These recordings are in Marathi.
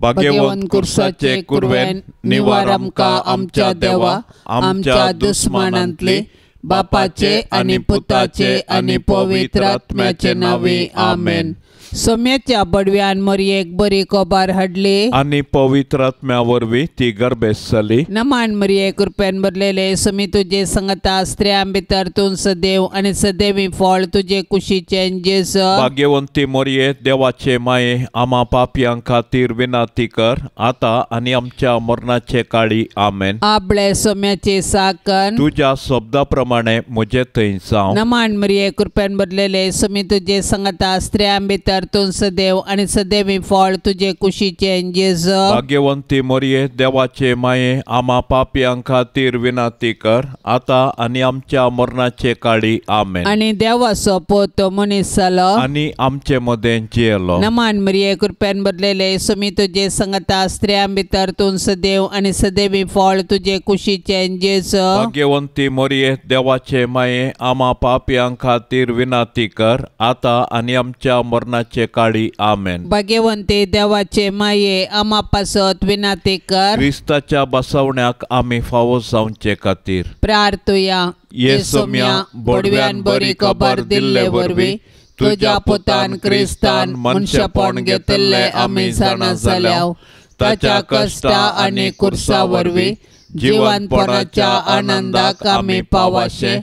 भाग्यवन कुर्साचे कुर्वेन निवार आमकां आमच्या देवा आमच्या दुस्मानांतली बापाचे आनी पुताचे आनी पवित्र आत्म्याचे नावे आमेन। सोम्याच्या बडव्यान मरियेक बरी कोबार हाडली आनी पवित्र आत्म्या वरवीं ती गर्भेस जाली। नमान मरिये कृपेन भरलेले सोमी तुजे संगता स्त्रियां भितर तूं सदैव आनी सदैवी फळ तुजे कुशीचे जेस। भाग्यवंती मरिये देवाचे माये आम्हा पापयां खातीर विनाती कर आता आनी आमच्या मरणाचे काळी आमेन। आपले सोम्याचे साकन तुझ्या शब्दा प्रमाणे म्हजे थंय जावं। नमान मरिये कृपेन भरलेले सोमी तुजे संगता स्त्रियां भितर तूं सदैव आनी सदैवी फळ तुजे कुशीचे जेस। भाग्यवंती मरिये देवाचे माये आम्हा पापयां खातीर विनाती कर आता आनी आमच्या मरणाचे काळी आमेन। आनी देवाचो पोत मनीस जालो आनी आमचे मदें जियेलो। नमान मरिये कृपेन भरलेले सोमी तुजे संगता स्त्रियां भितर तूं सदैव आनी सदैवी फळ तुजे कुशीचे जेस। भाग्यवंती मरिये देवाचे माये आम्हा पापयां खातीर विनाती कर आता आनी आमच्या मरणाचे काळी आमेन। भाग्यवंते देवाचे माये आम्हा पासत विनाती कर क्रिस्ताच्या बसवण्याक आमी फावो जावचे खातीर प्रार्थुया। येसोम्या बडव्यान बरी खबर दिल्ले वरवीं तुझ्या पुतान क्रिस्तान मनशापण घेतले आमी जाणा जाल्याव ताच्या कष्टा आनी कुर्सा वरवीं जिवंतपणाच्या आनंदाक आमी पावाशे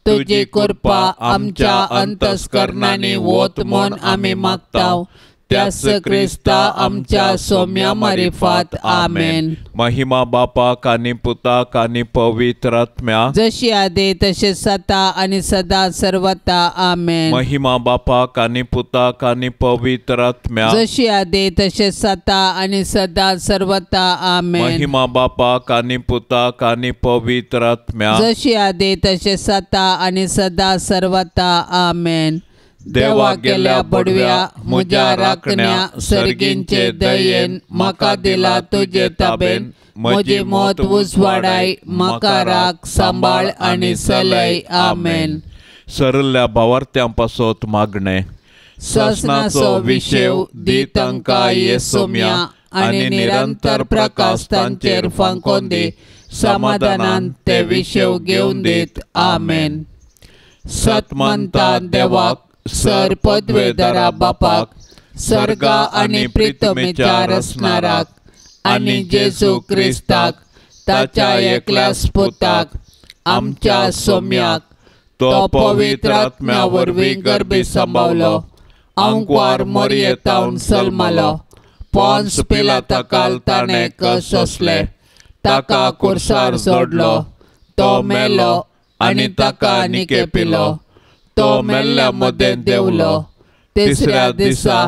तुजी कृपा आमच्या अंतस्करणांनी वोत म्हूण आमी मागताव त्याच क्रिस्ता आमच्या सोम्या मारिफात आमेन। महिमा बापाक आनी पुताक आनी पवित्र आत्म्या जशी आदी तशें जाता आनी सदां सर्वता आमेन। महिमा बापाक आनी पुताक आनी पवित्र आत्म्या जशी आदी तशें जाता आनी सदां सर्वता आमेन। महिमा बापाक आनी पुताक आनी पवित्र आत्म्या जशी आदी तशें जाता आनी सदां सर्वता आमेन। देवा गेल्या बडव्या म्हज्या राखण्या सर्गींचे दयेन म्हाका दिला तुजे ताबेन म्हजी मोत उजवाडाय म्हाका राख सांबाळ आनी चलय आमेन। सरल्या भावार्थ्यां पासत मागणे ससनाचो विशेव दी तांकां येसोम्या आनी निरंतर प्रकाश तांचेर फांकोन दी समाधानान ते विशेव घेवन दीत आमेन। सतमंता देवाक सर पदवेदारा बापाक सर्गा आनी प्रितमेच्या रसनाराक आनी जेजू क्रिस्ताक ताच्या एकल्याच पुताक आमच्या सोम्याक तो पवित्र आत्म्या वरवीं गर्भी सांबाळलो अंकवार मरियेतावन सलमलो पोंस पिलाताकाल ताणें कस सोंसले ताका कुर्सार जोडलो तो मेलो आनी ताका निके पिलो तो मेल्ल्या मदें देवलो तिसऱ्या दिसा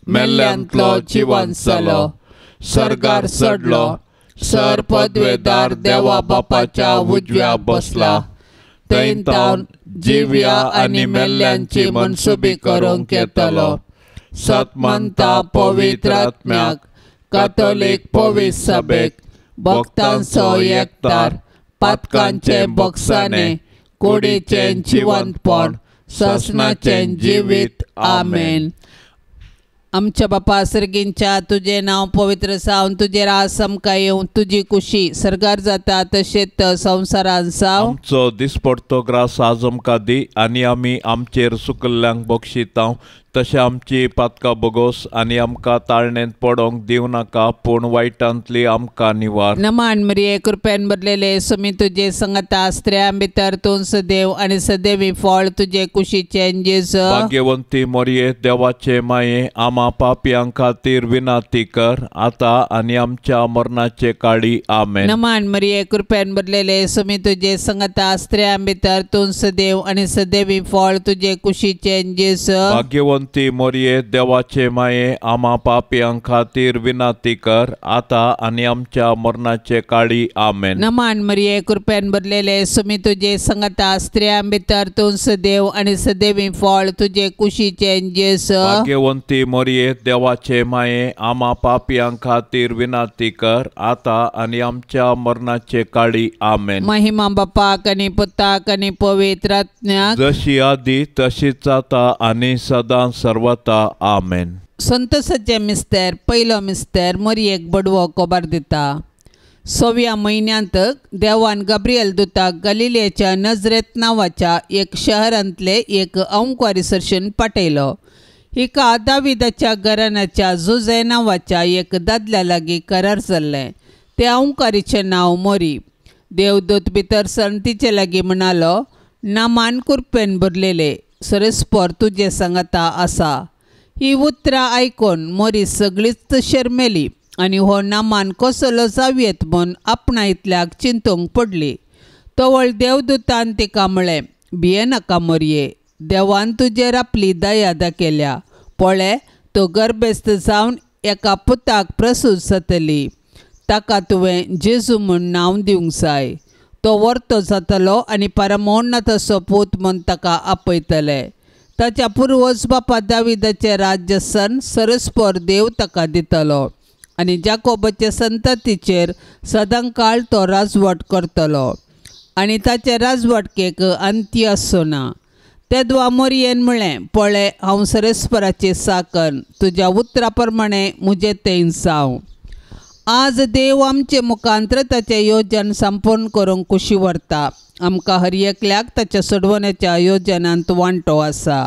मेल्ल्यांतलो जिवंत जालो सर्गार चडलो सर पदवेदार देवा बापाच्या उजव्या बसला थंय तावन जिव्या आनी मेल्ल्यांची मनसुबी करूंक येतलो। सतमंता पवित्र आत्म्याक कातोलीक पवित्र सभेक भक्तांचो एकठार पातकांचे बक्षाने कुडीचे जिवंतपण ससनाचे जिवीत आमेन। आमच्या बापा सर्गींच्या तुझे नाव पवित्र जावन तुझे रास आमकां येवं तुजी कुशी सर्गार जाता तशेंच संवसारांत जावं। आमचो दिसपडतो ग्रास आज आमकां दी आनी आमी आमचेर सुकल्ल्यांक बक्षितांव तशें आमची पातकां बोगोस आनी आमकां ताळणेंत पडोंक दिवं नाका पूण वायटांतली आमकां निवार। नमान मरिये कृपेन भरलेले सोमी तुजे संगता स्त्रियां भितर तूं सदैव आनी सदैवी फळ तुजे कुशीचे जेस। भाग्यवंती मरिये देवाचे माये आम्हा पापयां खातीर विनाती कर आता आनी आमच्या मरणाचे काळी आमेन। नमान मरिये कृपेन भरलेले सोमी तुजे संगता स्त्रियां भितर तूं सदैव आनी सदैवी फळ तुजे कुशीचे जेस। भाग्यवंती मरिये देवाचे माये आम्हा पापयां खातीर विनाती कर आता आनी आमच्या मरणाचे काळी आमेन। नमान मरिये कृपेन भरलेले सोमी तुजे संगता स्त्रियां भितर तूं सदैव आनी सदैवी फळ तुजे कुशीचे जेस। भाग्यवंती मरिये देवाचे माये आम्हा पापयां खातीर विनाती कर आता आनी आमच्या मरणाचे काळी आमेन। महिमा बापाक आनी पुताक आनी पवित्र आत्म्याक जशी आदी तशीच आता आनी सदां सर्वता आमेन। संतोसाचें मिस्तेर पयलो मिस्तेर मरियेक बडवो कोबार दिता। 6व्या म्हयन्यांत देवान गब्रियल दुताक गलिलेच्या नजरेत नांवाच्या एक शहरांतले एक अंकवारी सरशेन पाठयलो। हिका दाविदाच्या घराण्याच्या जुजे नांवाच्या एक दादल्या लागीं करार जाल्लें। ते अंकारीचें नांव मोरी। देवदूत भितर सण तिचे लागीं म्हणालो, नामान कुरपेन भरलेले सरस्पर तुजे सांगाता आसा। ही उतरां आयकून मोरी सगळीच शर्मेली आनी हो नामान कसलो जावयेत म्हूण आपणायतल्याक चिंतूंक पडली। तवळ देवदूतान तिका म्हळें, भिये नाका मोरये, देवान तुजेर आपली दया दाखयल्या। पळय, तूं गर्भेस्त जावन एका पुताक प्रसूत जातली। ताका तुवें जेजू म्हूण नांव दिवंक जाय। तो वर्तो जातलो आनी परमोन्नत असो पूत म्हूण ताका आपयतले। ताच्या पुर्वज बापा दाविदाचें राज्य सन सरस्पर देव ताका दितलो आनी जाकोबाचे संततीचेर सदांकाळ तो राजवट करतलो आनी ताचे राजवटकेक अंत्य आसचो ना। तेदवा मोरयेन म्हळें, पळय, हांव सरस्पराची साकन, तुज्या उतरा प्रमाणे म्हजें तें जावं। आज देव आमचे मुखांत्र ताचें येवजन संपूर्ण करूंक कुशी व्हरता। आमकां हर एकल्याक ताच्या सोडवण्याच्या येवजनांत वांटो आसा।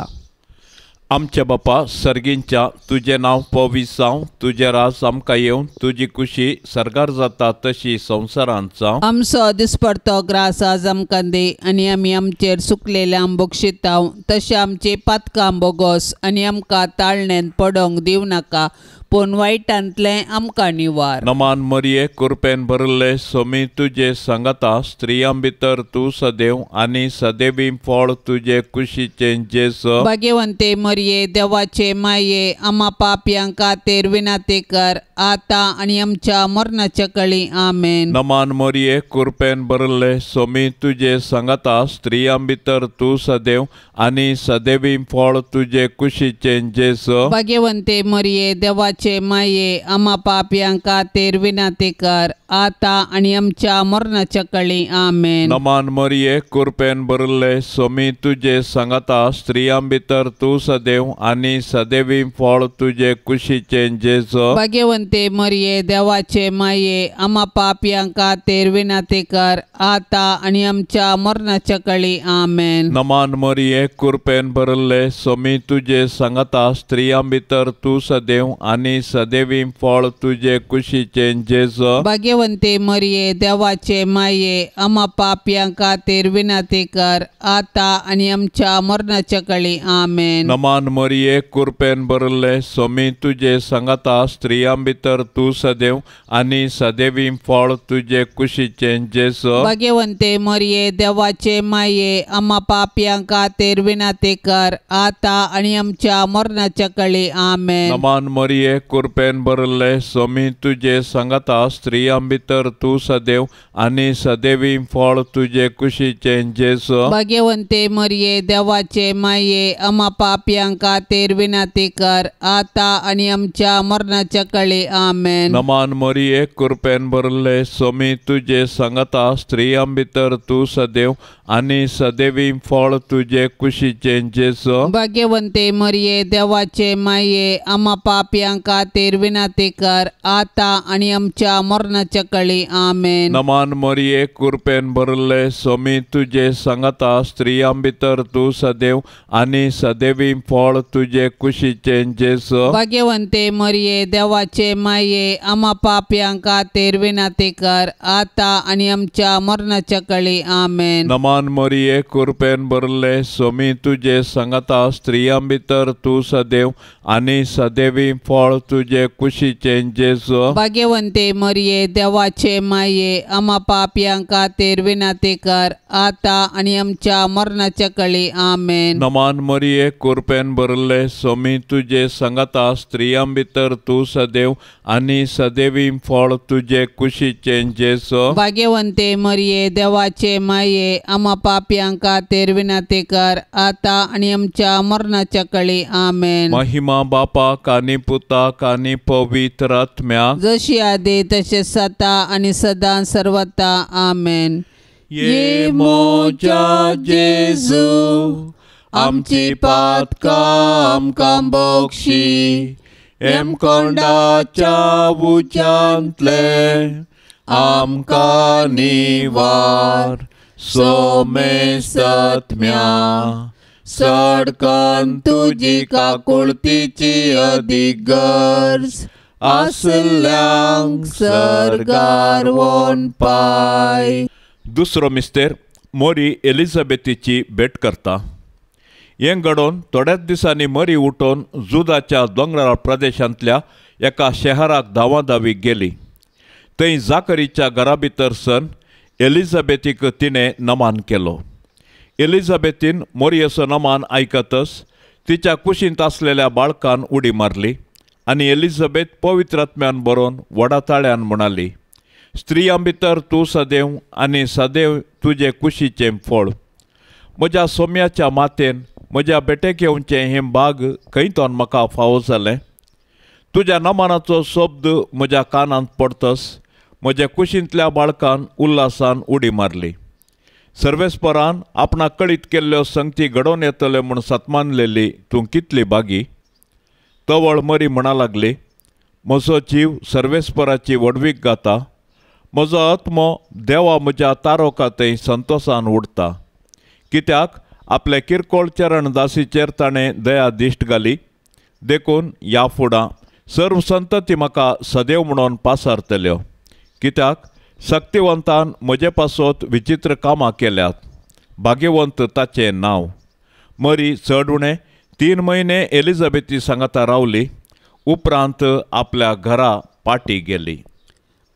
आमच्या बापा सर्गींच्या तुजें नांव पवित्र जावं, तुजें राज आमकां येवं, तुजी कुशी सरकार जाता तशी संवसारांत जावं। आमचो दिसपडतो ग्रास आज आमकां दे आनी आमी आमचेर सुकलेल्यांक बक्षितांव, तशें आमची पातकां बोगोस आनी आमकां ताळणेंत पडोंक दिवं नाका, पूण वायटांतलें आमकां निवार। नमान मरिये कुरपेन भरले सोमी तुजे सांगाता, स्त्रियां भितर तूं सदैव आनी सदैवी फळ तुजे कुशीचें जेस। भाग्यवंते मरिये, देवाचे माये, आम्हा पापयांक खातीर विनाती कर, आतां आनी आमच्या मरणाच्या कळी आमेन। नमान मरिये कुरपेन भरले सोमी तुजे सांगाता, स्त्रियां भितर तूं सदैव आनी सदैवी फळ तुजे कुशीचें जेस। भाग्यवंते मरिये, देवाचे माये, आम्हा पापयांक खातीर विनाती कर, आतां आनी आमच्या मरणाच्या कळी आमेन। नमान मरिये कुरपेन भरले सोमी तुजे सांगाता, स्त्रियां भितर तूं सदैव आनी सदैवी फळ तुजे कुशीचें जेस। भाग्यवंते मरिये, देवाचे माये, आम्हा पापयांक खातीर विनाती कर, आतां आनी आमच्या मरणाच्या कळी आमेन। नमान मरिये कुरपेन भरले सोमी तुजे सांगाता, स्त्रियां भितर तूं सदैव आनी सदैवी फळ तुजे कुशीचें जेस। भाग्यवंते मरिये, देवाचे माये, आम्हा पापयांक खातीर विनाती कर, आतां आनी आमच्या मरणाच्या कळी आमेन। नमान मरिये कुरपेन भरले सोमी तुजे सांगाता, स्त्रियां भितर तूं सदैव आनी सदैवी फळ तुजे कुशीचें जेस। भाग्यवंते मरिये, देवाचे माये, आम्हा पापयांक खातीर विनाती कर, आतां आनी आमच्या मरणाच्या कळी आमेन। नमान मरिये कुरपेन भरले सोमी तुजे सांगाता, स्त्रियां भितर तूं सदैव आनी सदैवी फळ तुजे कुशीचें जेस। भाग्यवंते मरिये, देवाचे माये, आम्हा पापयांक खातीर विनाती कर, आतां आनी आमच्या मरणाच्या कळी आमेन। नमान मरिये कुरपेन भरले सोमी तुजे सांगाता, स्त्रियां भितर तूं सदैव आनी सदैवी फळ तुजे कुशीचें जेस। भाग्यवंते मरिये, देवाचे माये, आम्हा पापयांक खातीर विनाती कर, आतां आनी आमच्या मरणाच्या कळी आमेन। नमान मरिये कुरपेन भरले सोमी तुजे सांगाता, स्त्रियां भितर तूं सदैव आनी सदैवी फळ तुजे कुशीचें जेस। भाग्यवंते मरिये, देवाचे माये, आम्हा पापयांक खातीर विनाती कर, आतां आनी आमच्या मरणाच्या कळी आमेन। नमान मरिये कुरपेन भरले सोमी तुजे सांगाता, स्त्रियां भितर तूं सदैव आनी सदैवी फळ तुजे कुशीचें जेस। भाग्यवंते मरिये, देवाचे माये, आम्हा पापयांक खातीर विनाती कर, आतां आनी आमच्या मरणाच्या कळी आमेन। नमान मरिये कुरपेन भरले सोमी तुजे सांगाता, स्त्रियां भितर तूं सदैव आनी सदैवी फळ तुजे कुशीचें जेस। भाग्यवंते मरिये, देवाचे माये, आम्हा पापयांक खातीर विनाती कर, आतां आनी आमच्या मरणाच्या कळी आमेन। महिमा बापाक आनी पुताक आनी पवित्र आत्म्याक, जशी आदी तशेंच जाता आनी सदां सर्वता आमेन। ये मोच्या जेजू, आमची पातकां आमकां बक्षी, हेमखंडाच्या उच्यांतले आमकां निवार. सोमे सत्म्या सडकान तुजी काकुळतीची अदीक गरज आसल्यांक सरगार वोन पाय. दुसरो मिस्तेर मोरी एलिझाबेथीची भेट करता. हें घडोवन थोड्याच दिसांनी मरी उठोवन जुदाच्या दोंगराळ प्रदेशांतल्या एका शहराक धांवाधावी गेली. थंय जाकरीच्या घरा भितर सन एलिझाबेथीक तिणें नमान केलो. एलिझाबेथीन मोरयेचो नमान आयकतच तिच्या कुशींत आसलेल्या बाळकान उडी मारली आनी एलिझाबेथ पवित्र आत्म्यान बरोवन वडाताळ्यान म्हणाली, स्त्रियां भितर तूं सदैव आनी सदैव तुजे कुशीचें फळ. म्हज्या सोम्याच्या मातेन म्हज्या बेटेक येवचें हें बाग खंयतोन म्हाका फावो जालें. तुज्या नमानाचो शब्द म्हज्या कानांत पडतस म्हज्या कुशींतल्या बाळकान उल्हासान उडी मारली. सर्वेस्परान आपणाक कळीत केल्ल्यो संगती घडोवन येतल्यो म्हूण सतमानलेली तूं कितली बागी. तवळ मरी म्हणा लागली, म्हजो जीव सर्वेस्पराची वडवीक घाता. म्हजो आत्मो देवा म्हज्या तारोकातय संतोशान उडटा. कित्याक आपले किरकोळ चरण दासीचेर ताणें दया दिश्ट घाली. देखून ह्या फुडां सर्व संतती म्हाका सदैव म्हणून पासारतल्यो. कित्याक शक्तिवंतान म्हजे पासत विचित्र कामां केल्यात. भाग्यवंत ताचें नांव. मरी चड उणें 3 म्हयने एलिझाबेथी सांगाता रावली. उपरांत आपल्या घरा पाटी गेली.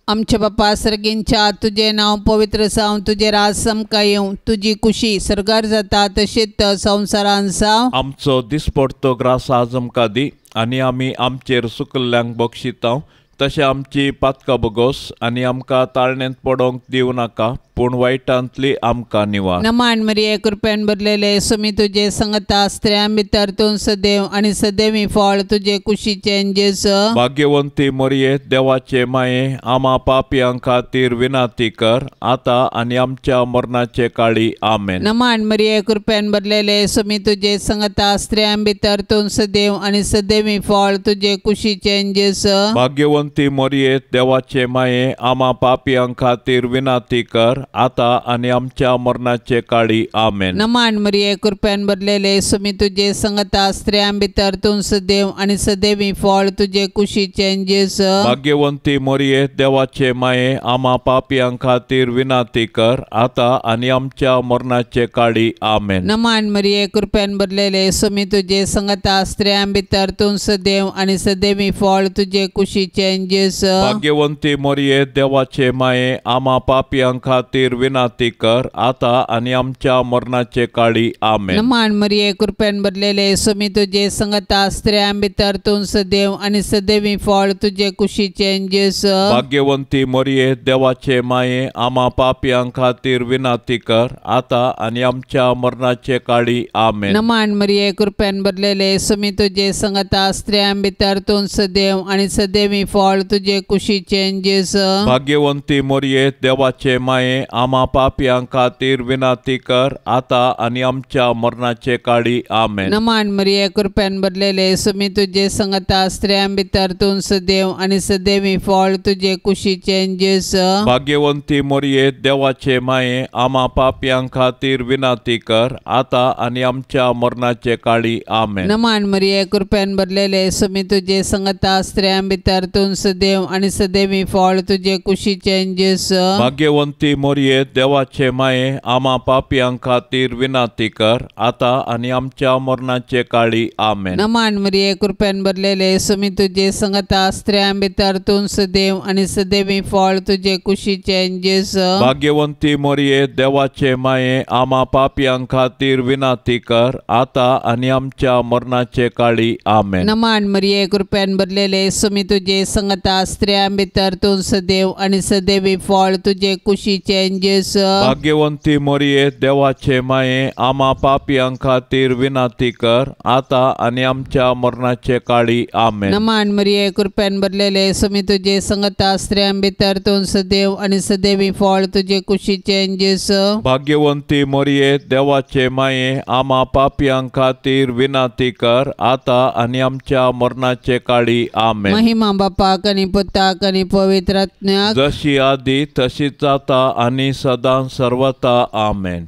आमचे बापा सर्गींच्या तुझे नांव पवित्र जावं, तुझे राज समका येवं, तुजी कुशी सरगार जाता तशीच संवसारान जावं. आमचो दिसपडतो ग्रास आज आमकां दी आनी आमी आमचेर सुकल्ल्यांक बक्षितांव. तशें आमची पातकां बगोस आनी आमकां ताळणेंत पडोवंक दिवं नाका, पूण वायटांतली आमकां निवार. नमान मरिये कृपेन भरलेले सुमी तुजे संगता स्त्रियां भितर तूं सदैव आनी सदैवी फळ तुजे कुशीचें जेजू. भाग्यवंती मरिये देवाचे माये आमा पापयां खातीर विनाती कर, आतां आनी आमच्या मरणाचे काळी आमेन. नमान मरिये कृपेन भरलेले सुमी तुजे संगता स्त्रियां भितर तूं सदैव आनी सदैवी फळ तुजे कुशीचें जेजू. भाग्यवंती मरिये देवाचे माये आमा पापयां खातीर विनाती कर, आतां आनी आमच्या मरणाचे काळी आमेन. नमान मरिये कृपेन भरलेले सुमी तुजे संगता स्त्रियां भितर तूं सदैव आनी सदैवी फळ तुजे कुशीचें जेजू. भाग्यवंती मरिये देवाचे माये आमा पापयां खातीर विनाती कर, आतां आनी आमच्या मरणाचे काळी आमेन. नमान मरिये कृपेन भरलेले सुमी तुजे संगता स्त्रियां भितर तूं सदैव आनी सदैवी फळ तुजे कुशीचें जेजू. भाग्यवंती मरिये देवाचे माये आमा पापयां खातीर विनाती कर, आतां आनी आमच्या मरणाचे काळी आमेन. नमान मरिये कृपेन भरलेले सुमी तुजे संगता स्त्रियां भितर तूं सदैव आनी सदैवी फळ तुजे कुशीचें जेजू. भाग्यवंती मरिये देवाचे माये आमा पापयां खातीर विनाती कर, आतां आनी आमच्या मरणाचे काळी आमेन. नमान मरिये कृपेन भरलेले सुमी तुजे संगता स्त्रियां भितर तूं सदैव आनी सदैवी फळ तुजे कुशीचें जेजू. भाग्यवंती मरिये देवाचे माये आमा पापयां खातीर विनाती कर, आतां आनी आमच्या मरणाचे काळी आमेन. नमान मरिये कृपेन भरलेले सुमी तुजे संगता स्त्रियां भितर तूं सदैव आनी सदैवी फळ तुजे कुशीचें जेजू. भाग्यवंती मरिये देवाचे माये आमा पापयां खातीर विनाती कर, आतां आनी आमच्या मरणाचे काळी आमेन. नमान मरिये कृपेन भरलेले सुमी तुजे संगता स्त्रियां भितर तूं सदैव आनी सदैवी फळ तुजे कुशीचें जेजू. भाग्यवंती मरिये देवाचे माये आमा पापयां खातीर विनाती कर, आतां आनी आमच्या मरणाचे काळी आमेन. नमान मरिये कृपेन भरलेले सुमी तुजे संगता स्त्रियां भितर तूं सदैव आनी सदैवी फळ तुजे कुशीचें जेजू. भाग्यवंती मरिये देवाचे माये आमा पापयां खातीर विनाती कर, आतां आनी आमच्या मरणाचे काळी आमेन. नमान मरिये कृपेन भरलेले सुमी तुजे संगता स्त्रियां भितर तूं सदैव आनी सदैवी फळ तुजे कुशीचें जेजू भाग्यवंती मोरये देवाचे माये आम्हा पापियां खातीर विनाती कर आता आणि आमच्या मरणाचे काळी आमेन. नमान मरिये कृपेन भरलेले सुमी तुझे संगता स्त्रियां भितर तू सदैव आणि सदैवी फळ तुझे कुशीचे जेजू भाग्यवंती मोरये देवाचे माये आम्हा पापियां खातीर विनाती कर आता आणि आमच्या मरणाचे काळी आमेन. महिमा बापाक आणि पुताक आणि पवित्र आत्म्याक जशी आधी तशीच आता आणि सदा सर्वता आमेन.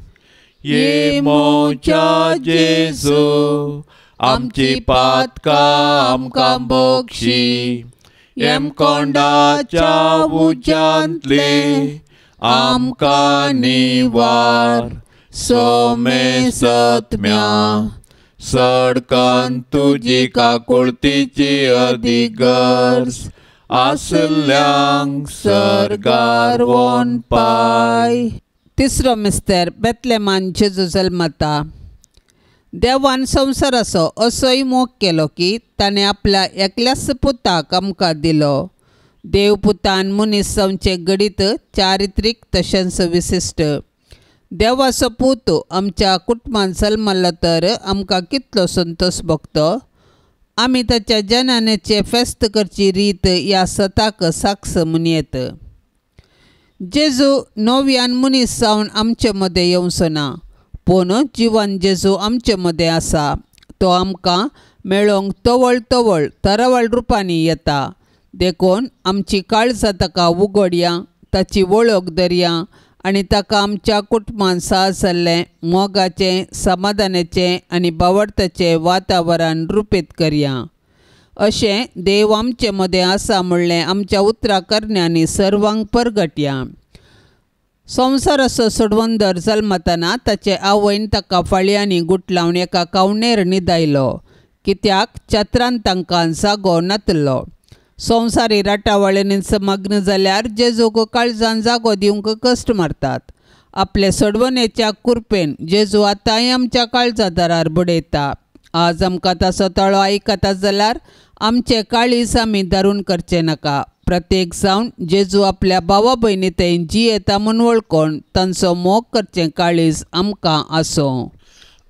ये मोच्या जेजू आमची पातका आमकां बक्षी एम कोंडाच्या उज्यांतले आमकां निवार सोमे सत्म्या सडकान तुजी काकुळतीची अधिगर्स आसल्यांक सरगार वोन पाय. तिसरो मिस्तेर बेतलेमान जेजू जल्मता. देवान संवसाराचो असोय मोग केलो की ताणें आपल्या एकल्याच पुताक आमकां दिलो. देव पुतान मनीस जावचे घडीत चारित्रीक तशेंच विशिश्ट. देवाचो पूत आमच्या कुटुंबांत जल्मलो तर आमकां कितलो संतोश भोगतो. आमी ताच्या जनानेचे फेस्त करची रीत ह्या सताक साक्ष म्हूण येत. जेजू नव्यान मनीस जावन आमचे मदें येवचो ना पूण जिवन जेजू आमचे मदें आसा. तो आमकां मेळोवंक तवळ तवळ तरावळ रुपांनी येता. देखून आमची काळजां ताका उगडया ताची वळख धरया आनी ताका आमच्या कुटुंबांत साज जाल्लें मोगाचें समाधानाचें आनी बावडताचें वातावरण रुपीत करया. अशें देव आमचे मदें आसा म्हणलें आमच्या उतरां करण्यांनी सर्वांक परगटया. संवसाराचो सोडवंदर जल्मतना ताचे आवयन ताका फाळयांनी गुट लावन एका कावणेर न्हिदायलो कित्याक चात्रान तांकां जागो नातलो. संवसारी राटावळ्यांनीच मग्न जाल्यार जेजूक काळजान जागो दिवंक कश्ट मारतात. आपले सोडवणेच्या कुरपेन जेजू आतांय आमच्या काळजा दारार बडयता. आज आमकां ताचो तळो आयकता जाल्यार आमचे काळीज आमी दारून करचे नाका. प्रत्येक जावन जेजू आपल्या भावा भयणी थंय जियेता म्हूण वळखून तांचो मोग करचें काळीज आमकां आसूं.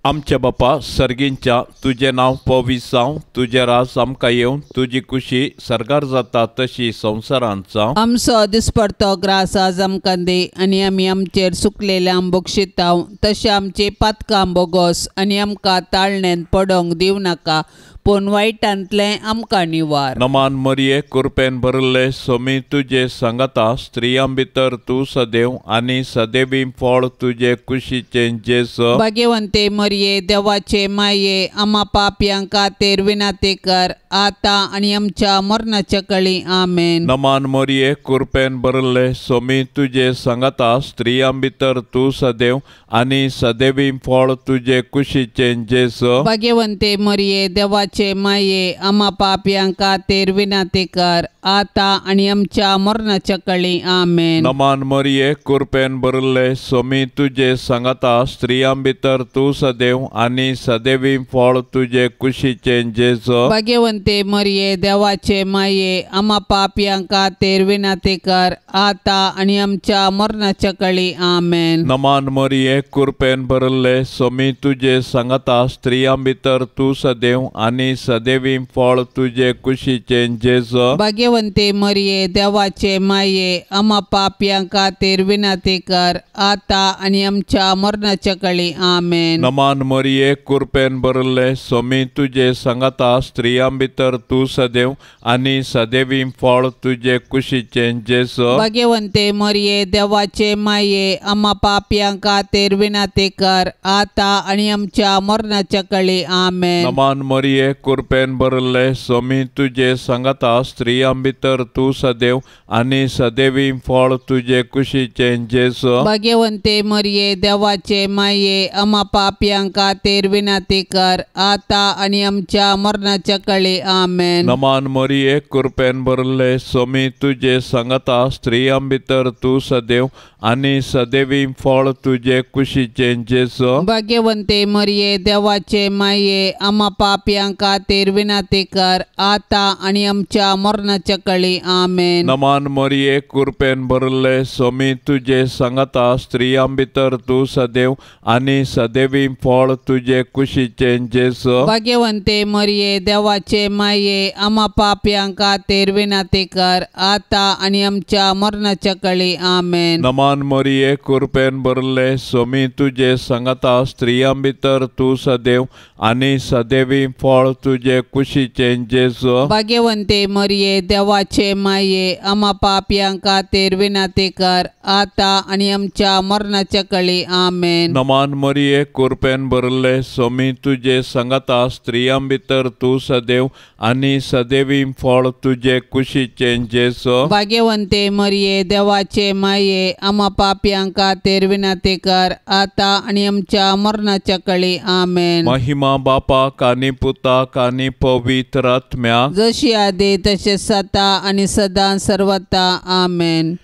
आमचे बापा सर्गींच्या तुझे नांव पवित्र जावं तुझे राज आमकां येवन तुजी खुशी सरगार जाता तशी संवसारांत जावं. आमचो दिसपडतो ग्रास आज आमकां दे आनी आमी आमचेर सुकलेल्यांक बक्षितांव तशें आमची पातकां बोगोस आनी आमकां ताळणेंत पडोवंक दिवं नाका पूण वायटांतलें आमकां निवार. नमान मरिये कृपेन भरले सोमी तुजे संगता स्त्रियां भितर तूं सदैव आनी सदैवी फळ तुजे कुशीचें जेजू. भाग्यवंते मरिये देवाचे माये आम्हा पापयां खातीर विनाती कर आता आनी आमच्या मरणाच्या कळी आमेन. नमान मरिये कृपेन भरले सोमी तुजे संगता स्त्रियां भितर तूं सदैव आनी सदैवी फळ तुजे कुशीचें जेजू. भाग्यवंते मरिये देवाचे माये आम्हा पापयां खातीर विनाती कर आता आनी आमच्या मरणाच्या कळी आमेन. नमान मरिये कृपेन भरले सोमी तुजे संगता स्त्रियां भितर तूं सदैव आनी सदैवी फळ तुजे कुशीचें जेजू. भाग्यवंते मरिये देवाचे माये आम्हा पापयां खातीर विनाती कर आता आनी आमच्या मरणाच्या कळी आमेन. नमान मरिये कृपेन भरले सोमी तुजे संगता स्त्रियां भितर तूं सदैव आनी सदैवी फळ तुजे कुशीचें जेजू. भाग्यवंते मरिये देवाचे माये आम्हा पापयां खातीर विनाती कर आता आनी आमच्या मरणाच्या कळी आमेन. नमान मरिये कृपेन भरले सोमी तुजे संगता स्त्रियां भितर तूं सदैव आनी सदैवी फळ तुजे कुशीचें जेजू. भाग्यवंते मरिये देवाचे माये आम्हा पापयां खातीर विनाती कर आता आनी आमच्या मरणाच्या कळी आमेन. नमान मरिये कृपेन भरले सोमी तुजे संगता स्त्रियां भितर तूं सदैव आनी सदैवी फळ तुजे कुशीचें जेजू. भाग्यवंते मरिये देवाचे माये आम्हा पापयां खातीर विनाती कर आता आनी आमच्या मरणाच्या कळी आमेन. नमान मरिये कृपेन भरले स्वामी तुझे सांगता स्त्रियां भितर तू सदैव आणि सदैवी फळ तुझे कुशीचे जेसो. भाग्यवंते मरिये देवाचे माये आम्हा पापियां खातीर विनंती कर आता आणि आमच्या मरणाच्या काळी आमेन. नमान मरिये कृपेन भरले स्वामी तुझे सांगता स्त्रियां भितर तू सदैव आणि सदैवी फळ तुझे कुशीचे जेसो. भाग्यवंते मरिये देवाचे माये आम्हा पापियां खातीर विनंती कर आता आणि आमच्या मरणाच्या काळी आमेन. नमान मरिये कृपेन भरले स्वामी तुझे सांगता स्त्रियां भितर तू सदैव आणि सदैवी फळ तुझे कुशीचे जेसो. भाग्यवंते मरिये देवाचे माये आम्हा पापियां खातीर विनंती कर आता आणि आमच्या मरणाच्या काळी आमेन. नमान मरिये कृपेन भरले स्वामी तुझे सांगता स्त्रियां भितर तू सदैव आणि सदैवी फळ तुझे कुशीचे जेसो. भाग्यवंते मरिये देवाचे माये आम्हा पापियां खातीर विनंती कर आता आणि आमच्या मरणाच्या काळी आमेन. महिमा बापाक आणि पुताक आणि पवित्र आत्म्याक जशी आधी तसे सता आणि सदा सर्वता आमेन.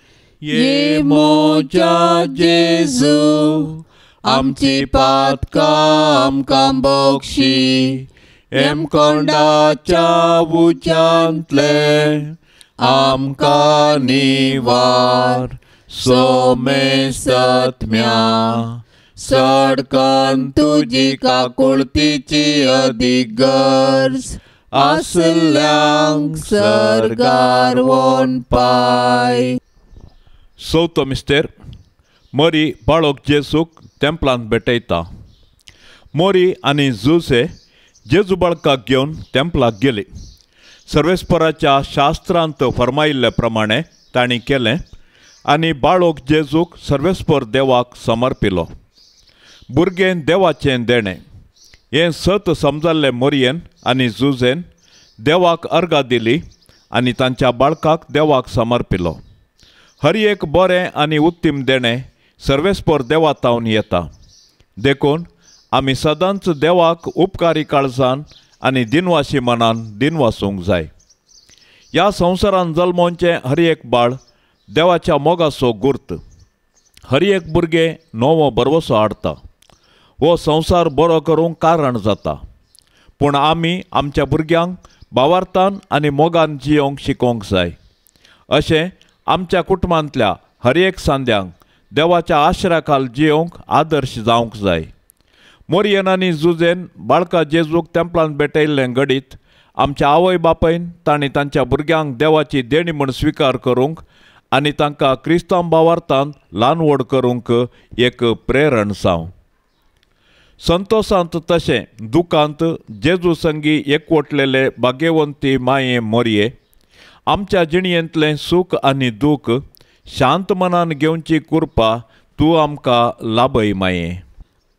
ये मोजा जेजू आमची पातकां आमकां बक्षी एम कोंडाच्या उच्यांतले आमकां निवार सोमे सत्म्या सडकान तुजी काकुळतीची अदीक गरज आसल्यांक सरगार वोन पाय. चवथो मिस्तेर मरी बाळोक जेजूक तेंपलांत भेटयता. मोरी आनी जुसे जेजू बाळकाक घेवन तेंपलाक गेली. सर्वेस्पराच्या शास्त्रांत फरमायिल्ले प्रमाणे तांणी केलें आनी बाळोक जेजूक सर्वेस्पर देवाक समर्पिलो. भुरगें देवाचें देणें हें सत समजल्लें मोरयेन आनी जुजेन देवाक अर्घा दिली आनी तांच्या बाळकाक देवाक समर्पिलो. हर एक बरें आनी उत्तीम देणें सर्वेस्पर देवातावन येता. देखून आमी सदांच देवाक उपकारी काळजान आनी दिनवाशी मनान दिनवासूंक जाय. ह्या संवसारान जल्मोवचें हर एक बाळ देवाच्या मोगाचो गुर्त. हर एक भुरगें नवो बरवसो हाडटा. हो संवसार बरो करूंक कारण जाता. पूण आमी आमच्या भुरग्यांक भावार्थान आनी मोगान जियोंक शिकोवंक जाय. अशें आमच्या कुटुंबांतल्या हर एक सांद्यांक देवाच्या आश्र्या खाल जियोंक आदर्श जावंक जाय. मोरयेन आनी जुजेन बाळका जेजूक तेंपलांत भेटयल्लें घडीत आमच्या आवय बापायन तांणी तांच्या भुरग्यांक देवाची देणी म्हूण स्विकार करूंक आनी तांकां क्रिस्तांव भावार्थान ल्हान व्हड करूंक एक प्रेरण जावं. संतोशांत तशें दुखांत जेजू संगी एकवटलेले भाग्यवंती माये मोरये आमच्या जिणयेंतलें सूख आनी दूख शांत मनान घेवची कृपा तूं आमकां लाभय माये.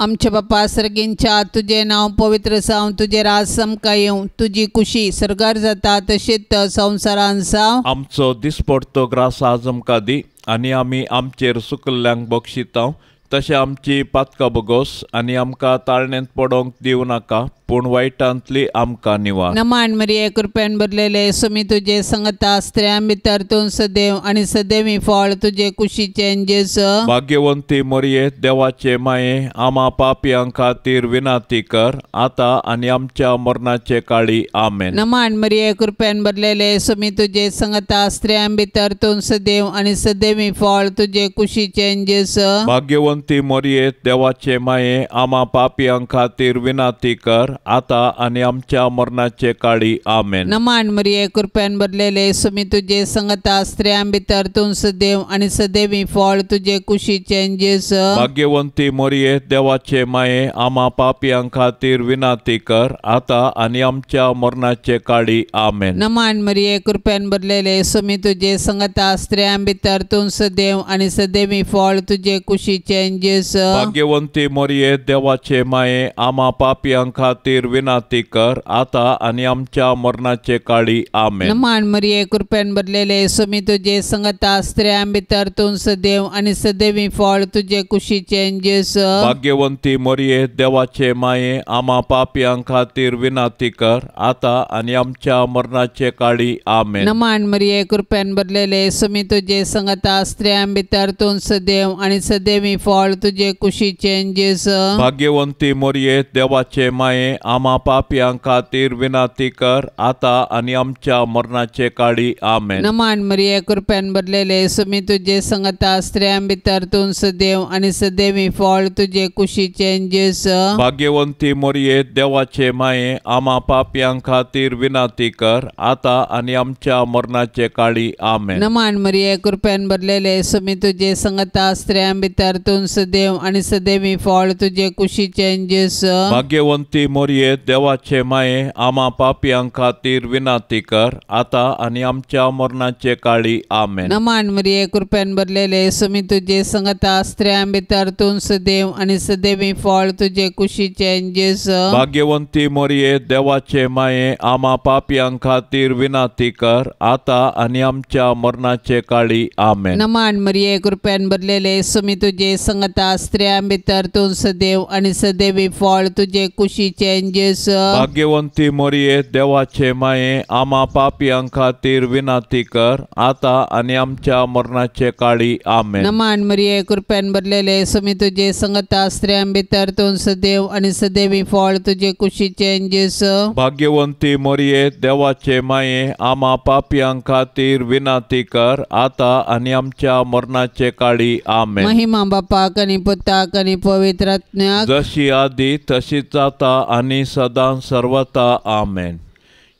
आमचे बापा सर्गींच्या तुझे नाव पवित्र जावं, तुझे राज समका येवं, तुझी कुशी सरगार जाता तशीच संवसारान जावं. आमचो दिसपडतो ग्रास आज आमकां दी आनी आमी आमचेर सुकल्ल्यांक बक्षितांव. तशें आमची पातकां बगोस आनी आमकां ताळणेंत पडोवंक दिवं नाका पूण वायटांतली आमकां निवार. नमान मरिये कृपेन भरलेले सुमी तुझे संगता स्त्रियां भितर तूं सदैव आनी सदैवी फळ तुझे कुशीचें जेजू. भाग्यवंती मरिये देवाचे माये आम्हा पापियां खातीर विनंती कर आता आनी आमच्या मरणाचे काळी आमेन. नमान मरिये कृपेन भरलेले सुमी तुझे संगता स्त्रियां भितर तूं सदैव आनी सदैवी फळ तुझे कुशीचें जेजू. भाग्यवंती मरिये देवाचे माये आम्हा पापियां खातीर विनंती कर आता आनी आमच्या मरणाचे काळी आमेन. नमान मरिये कृपेन भरलेले सुमी तुझे संगता स्त्रियां भितर तूं सदैव आनी सदैवी फळ तुझे कुशीचें जेजू. भाग्यवंती मरिये देवाचे माये आम्हा पापियां खातीर विनंती कर आता आनी आमच्या मरणाचे काळी आमेन. नमान मरिये कृपेन भरलेले सुमी तुझे संगता स्त्रियां भितर तूं सदैव आनी सदैवी फळ तुझे कुशीचें जेजू. भाग्यवंती मरिये देवाचे माये आम्हा पापियां खातीर खातीर विनाती कर, आता आणि आमच्या मरणाचे काळी आमेन. नमान मरिये कृपेन भरलेले सुमी तुझे संगता स्त्रियां भितर तू सदैव आणि सदैवी फळ तुझे कुशीचे जेसु. भाग्यवंती मरिये देवाचे माये, आम्हा पापियां खातीर विनाती कर, आता आणि आमच्या मरणाचे काळी आमेन. नमान मरिये कृपेन भरलेले सुमी तुझे संगता स्त्रियां भितर तू सदैव आणि सदैवी फळ तुझे कुशीचे जेसु. भाग्यवंती मरिये देवाचे माये, आम्हा पापियां खातीर विनाती कर, आता आणि आमच्या मरणाचे काळी आमेन. नमान मरिये कृपेन भरलेले सुमी तुझे संगता स्त्रियां भितर तू सदैव आणि सदैवी फळ तुझे कुशीचे जेसु. भाग्यवंती मरिये देवाचे माये, आम्हा पापियां खातीर विनाती कर, आता आणि आमच्या मरणाचे काळी आमेन. नमान मरिये कृपेन भरलेले सुमी तुझे संगता स्त्रियां भितर तू सदैव आणि सदैवी फळ तुझे कुशीचे जेसु. भाग्यवंती मरिये देवाचे माये, आम्हा पापियां खातीर विनाती कर, आता आणि आमच्या मरणाचे काळी आमेन. नमान मरिये कृपेन भरलेले सुमी तुझे संगता स्त्रियां भितर तू सदैव आणि सदैवी फळ तुझे कुशीचे जेसु. भाग्यवंती मरिये देवाचे माये, आम्हा पापियां खातीर विनाती कर, आता आणि आमच्या मरणाचे काळी आमेन. नमान मरिये कृपेन भरलेले सुमी तुझे संगता स्त्रियां भितर तू सदैव आणि सदैवी फळ तुझे कुशीचे जेसु. भाग्यवंती मरिये देवाचे माये, आम्हा पापियां खातीर विनाती कर, आता आणि आमच्या मरणाचे काळी आमेन. नमान मरिये कृपेन भरलेले सुमी तुझे संगता स्त्रियां भितर तू सदैव आणि सदैवी फळ तुझे कुशीचे जेसु. भाग्यवंती मरिये देवाचे माये, आम्हा पापियां खातीर विनाती कर, आता आणि आमच्या मरणाचे काळी आमेन. महिमा बापाक आणि पुताक आणि पवित्र आत्म्याक, जशी आधी तशीच आता आणि सदा सर्वता आमेन.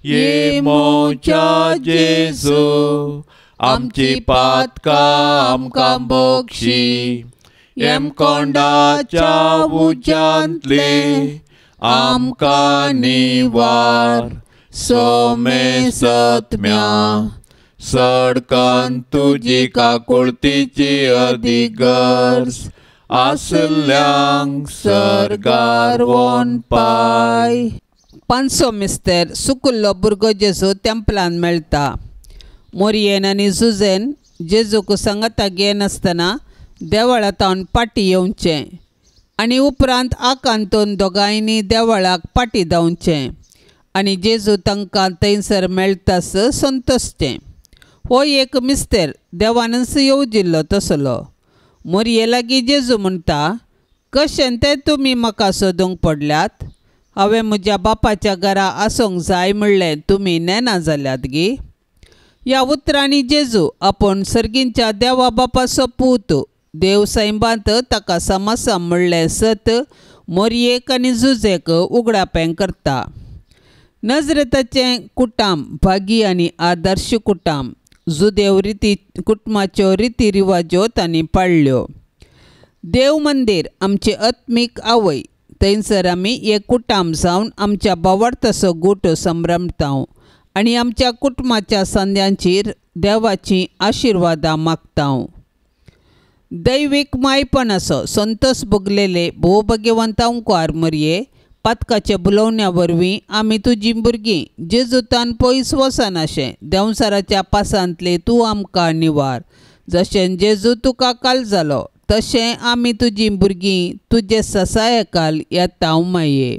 ये मोच्या जेजू, आमची पातका आमकां बक्षी, एम कोंडाच्या उज्यांतले आमकां निवार. सोमे सत्म्या सडकान तुजी काकुळतीची अधिगर्स, आसल्यांक सरगार वोन पाय. पांचसो मिस्तेर सुकुल्लो भुरगो जेजू तेंपलान मेळटा. मोरयेन आनी झुजेन जेजूक सांगता घेनासतना देवळांतावन पाटी येवचें आनी उपरांत आकांतून दोगांयनी देवळाक पाटी धांवचें आनी जेजू तांकां थंयसर मेळटास संतोसचें. हो एक मिस्तेर देवानच येवजिल्लो तसलो. मोरये लागीं जेजू म्हणटा, कशें तें तुमी म्हाका सोदूंक पडल्यात? हांवें म्हज्या बापाच्या घरा आसूंक जाय म्हणलें तुमी नेना जाल्यात गी. ह्या उतरांनी जेजू आपूण सर्गींच्या देवा बापाचो पूत, देव सैबांत ताका समासा म्हणलें सत मोरयेक आनी झुजेक उगडापें करता. नजरेताचें कुटाम भागी आनी आदर्श कुटाम, जुदेव रिती कुटुंबाच्यो रिती रिवाज्यो तांणी पाळल्यो. देव मंदिर आमची आत्मीक आवय, थंयसर आमी एक कुटाम जावन आमच्या बावडताचो गूट संभ्रमतांव आनी आमच्या कुटुंबाच्या संद्यांचेर देवाची आशिर्वादां मागतांव. दैवीक मायपणाचो संतोस भोगलेले भोवभाग्यवंतांकार मरये, पातकाच्या बुलोवण्या वरवीं आमी तुजीं भुरगीं जेजूतान पयस वचनाशें देंवसाराच्या पासांतले तूं आमकां निवार. जशें जेजू तुका काल जालो तशें आमी तुजीं भुरगीं तुजे ससायकाल येतांव माये.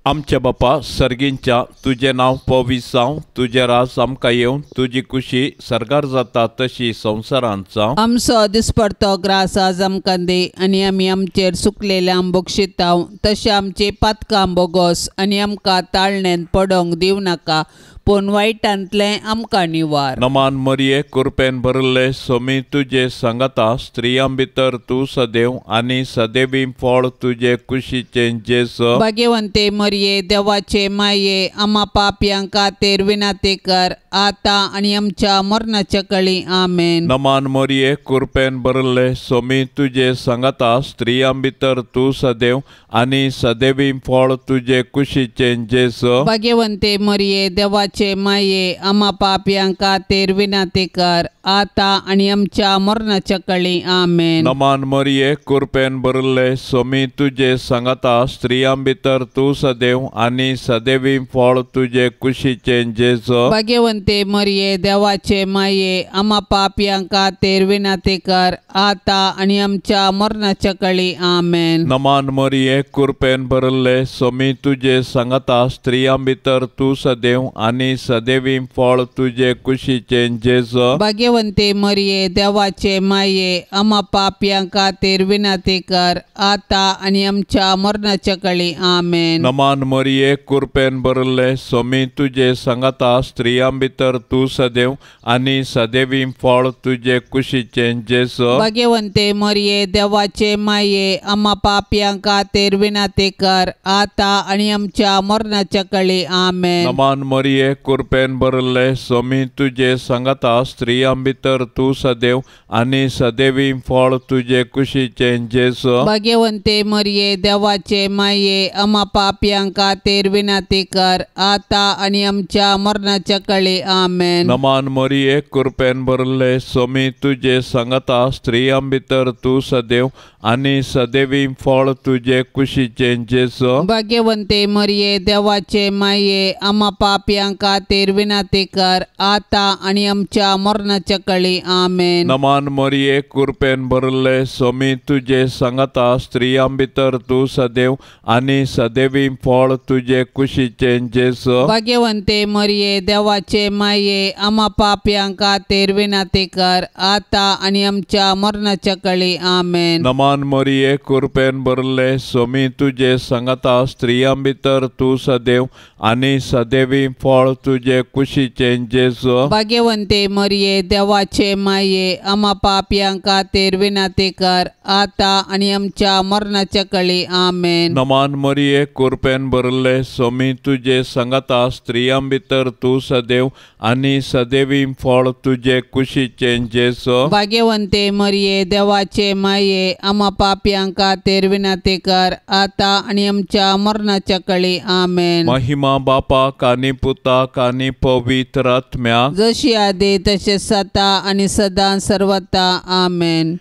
आमच्या बापा सर्गींच्या तुझे नांव पवित्र जावं, तुझे रास आमकां येवन, तुजी खुशी सरगार जाता तशी संवसारांत जावं. आमचो दिसपडतो ग्रास आज आमकां दे आनी आमी आमचेर सुकलेल्यांक बक्षितांव, तशें आमचे पातकां बोगोस आनी आमकां ताळणेंत पडोंक दिवं नाका, पूण वायटांतलें आमकां निवार. नमान मरिये कृपेन भरले सोमी तुजे सांगता स्त्रियां भितर तूं सदैव आनी सदैवी फळ तुजे कुशीचें जेसु. भाग्यवंते मरिये देवाचे माये, आम्हा पापयां खातीर विनाती कर, आता आनी आमच्या मरणाच्या काळी आमेन. नमान मरिये कृपेन भरले सोमी तुजे सांगता स्त्रियां भितर तूं सदैव आनी सदैवी फळ तुजे कुशीचें जेसु. भाग्यवंते मरिये देवाचे माये, आम्हा पापयां खातीर विनाती कर, आता आणि आमच्या मरणाच्या काळी आमेन. नमान मरिये कृपेन भरले स्वामी तुझे सांगता स्त्रियां भितर तू सदैव आणि सदैवी फळ तुझे कुशीचे जेजो. भाग्यवंते मरिये देवाचे माये आम्हा पापियांका तेर विनंती कर आता आणि आमच्या मरणाच्या काळी आमेन. नमान मरिये कृपेन भरले स्वामी तुझे सांगता स्त्रियां भितर तू सदैव आणि सदैवी फळ तुझे कुशीचे जेजो. भाग्यवंते मरिये देवाचे माये आम्हा पापियांका तेर विनंती कर आता आणि आमच्या मरणाच्या काळी आमेन. नमान मरिये कृपेन भरले स्वामी तुझे सांगता स्त्रियां भितर तू सदैव आणि सदैवी फळ तुझे कुशीचे जेजो. भाग्यवंते मरिये देवाचे माये आम्हा पापियांका तेर विनंती कर आता आणि आमच्या मरणाच्या काळी आमेन. नमान मरिये कृपेन भरले स्वामी तुझे सांगता स्त्रियां भितर तू सदैव आणि सदैवी फळ तुझे कुशीचे जेजो. भाग्यवंते मरिये देवाचे माये आम्हा पापियांका तेर विनंती कर आता आणि आमच्या मरणाच्या काळी आमेन. नमान मरिये कृपेन भरले स्वामी तुझे सांगता स्त्रियां भितर तू सदैव आणि सदैवी फळ तुझे कुशीचे जेजो. भाग्यवंते मरिये देवाचे माये आम्हा पापियांका तेर विनंती कर आता आणि आमच्या मरणाच्या काळी आमेन. नमान मरिये कृपेन भरले स्वामी तुझे सांगता स्त्रियां भितर तू सदैव आणि सदैवी फळ तुझे कुशीचे जेजो. भाग्यवंते मरिये देवाचे माये आम्हा पापियांका तेर विनंती कर आता आणि आमच्या मरणाच्या काळी आमेन. नमान मरिये कृपेन भरले स्वामी तुझे सांगता स्त्रियां भितर तू सदैव आणि सदैवी फळ तुझे कुशीचे जेजो. भाग्यवंते मरिये देवाचे माये आम्हा पापियांका तेर विनंती कर आता आणि आमच्या मरणाच्या काळी आमेन. नमान मरिये कृपेन भरले स्वामी तुझे सांगता स्त्रियां भितर तू सदैव आणि सदैवी फळ तुझे कुशीचे जेजो. भाग्यवंते मरिये देवाचे माये आम्हा पापियांका तेर विनंती कर आता आणि आमच्या मरणाच्या काळी आमेन. महिमा बापा कानी पुता कानी पवित्र आत्म्या जशी आधी तसे सता आणि सदा सर्वता आमेन.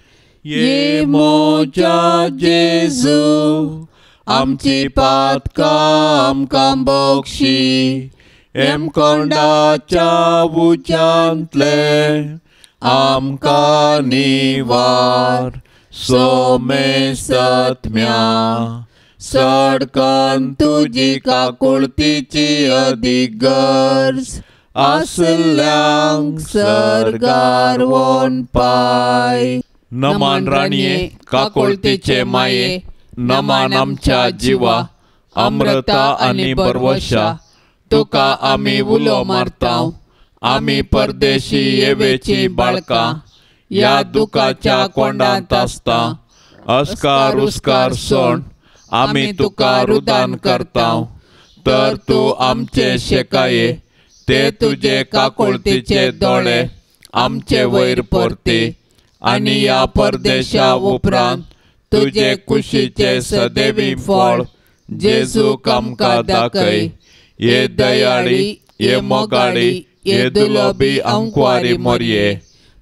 ये मोजा जेजू आमची पातका आमकां बक्षी एम कोंडाच्या उच्यांतले आमकां निवार सोमे सत्म्या सडकन तुजी काकुळतीची अदीक गरज आसल्यांक सरगार वोन पाय. नमान राणये काकुळतीचे माये नमान आमच्या जिवा अमृता आणि बरवशा तुका आमी उलो मारताव. आमी परदेशी येवेची बाळकां या दुखाच्या कोंडांत आसता. अस्कार उस्कार सोण आमी तुका रुदान करताव. तर तूं आमचे शेकाये ते तुझे काकुळतीचे दोळे आमचे वयर परती आणि या परदेशा उपरांत तुझे कुशीचे सदैवी फळ जेजूक आमकां दाखय. ये दयाळी ये मोगाळी ये दुलोबी अंकुवारी मोरये.